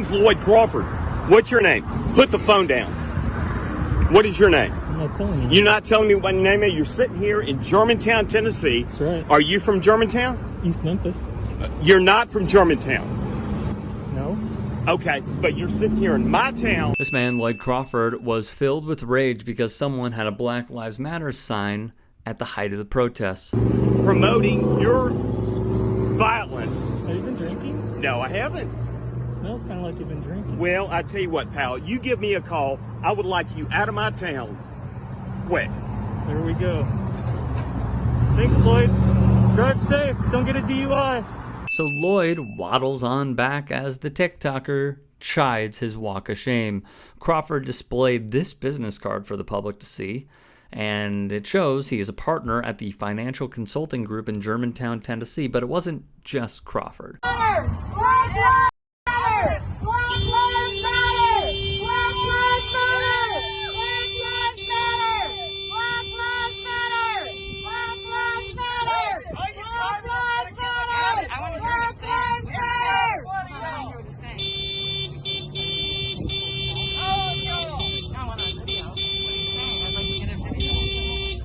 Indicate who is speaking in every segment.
Speaker 1: name's Lloyd Crawford. What's your name? Put the phone down. What is your name?
Speaker 2: I'm not telling you.
Speaker 1: You're not telling me what your name is? You're sitting here in Germantown, Tennessee.
Speaker 2: That's right.
Speaker 1: Are you from Germantown?
Speaker 2: East Memphis.
Speaker 1: You're not from Germantown.
Speaker 2: No.
Speaker 1: Okay, but you're sitting here in my town.
Speaker 3: This man, Lloyd Crawford, was filled with rage because someone had a Black Lives Matter sign at the height of the protests.
Speaker 1: Promoting your violence.
Speaker 2: Have you been drinking?
Speaker 1: No, I haven't.
Speaker 2: Smells kind of like you've been drinking.
Speaker 1: Well, I tell you what, pal. You give me a call. I would like you out of my town. Quick.
Speaker 2: There we go. Thanks, Lloyd. Drive safe. Don't get a DUI.
Speaker 3: So Lloyd waddles on back as the TikToker chides his walk of shame. Crawford displayed this business card for the public to see, and it shows he is a partner at the financial consulting group in Germantown, Tennessee. But it wasn't just Crawford.
Speaker 4: Black Lives Matter! Black Lives Matter! Black Lives Matter! Black Lives Matter! Black Lives Matter! Black Lives Matter! Black Lives Matter! Black Lives Matter!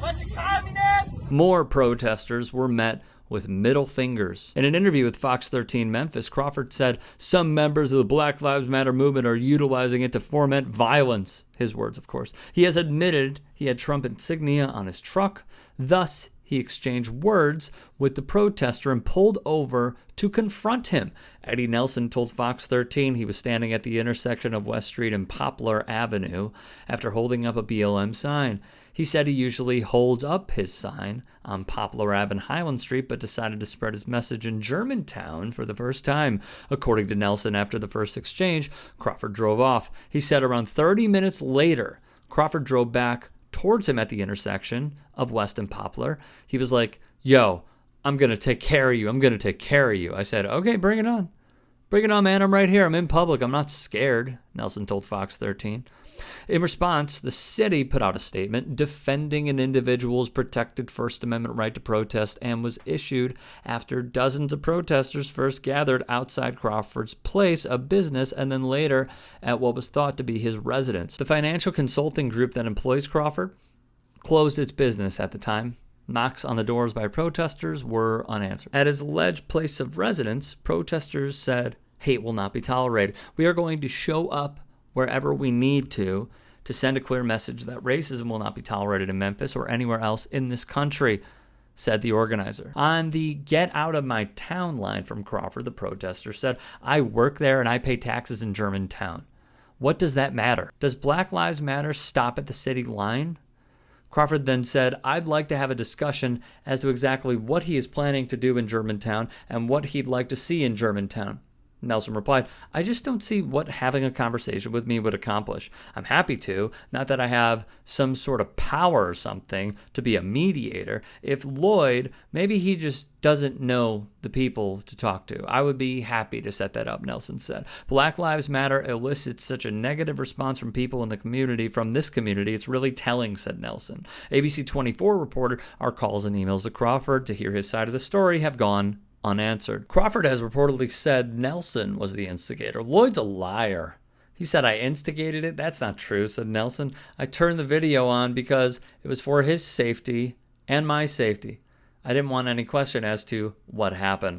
Speaker 4: Bunch of communists!
Speaker 3: More protesters were met with middle fingers. In an interview with Fox 13 Memphis, Crawford said some members of the Black Lives Matter movement are utilizing it to foment violence. His words, of course. He has admitted he had Trump insignia on his truck. Thus, he exchanged words with the protester and pulled over to confront him. Eddie Nelson told Fox 13 he was standing at the intersection of West Street and Poplar Avenue after holding up a BLM sign. He said he usually holds up his sign on Poplar Ave and Highland Street, but decided to spread his message in Germantown for the first time. According to Nelson, after the first exchange, Crawford drove off. He said around 30 minutes later, Crawford drove back towards him at the intersection of West and Poplar. He was like, "Yo, I'm going to take care of you. I'm going to take care of you." I said, "Okay, bring it on. Bring it on, man. I'm right here. I'm in public. I'm not scared," Nelson told Fox 13. In response, the city put out a statement defending an individual's protected First Amendment right to protest and was issued after dozens of protesters first gathered outside Crawford's place of business and then later at what was thought to be his residence. The financial consulting group that employs Crawford closed its business at the time. Knocks on the doors by protesters were unanswered. At his alleged place of residence, protesters said, "Hate will not be tolerated. We are going to show up wherever we need to send a clear message that racism will not be tolerated in Memphis or anywhere else in this country," said the organizer. On the "Get Out of My Town" line from Crawford, the protester said, "I work there and I pay taxes in Germantown. What does that matter? Does Black Lives Matter stop at the city line?" Crawford then said, "I'd like to have a discussion as to exactly what he is planning to do in Germantown and what he'd like to see in Germantown." Nelson replied, "I just don't see what having a conversation with me would accomplish. I'm happy to, not that I have some sort of power or something to be a mediator. If Lloyd, maybe he just doesn't know the people to talk to. I would be happy to set that up," Nelson said. Black Lives Matter elicits such a negative response from people in the community, from this community. It's really telling, said Nelson. ABC 24 reported our calls and emails to Crawford to hear his side of the story have gone unanswered. Crawford has reportedly said Nelson was the instigator. Lloyd's a liar. He said, "I instigated it." "That's not true," said Nelson. "I turned the video on because it was for his safety and my safety. I didn't want any question as to what happened."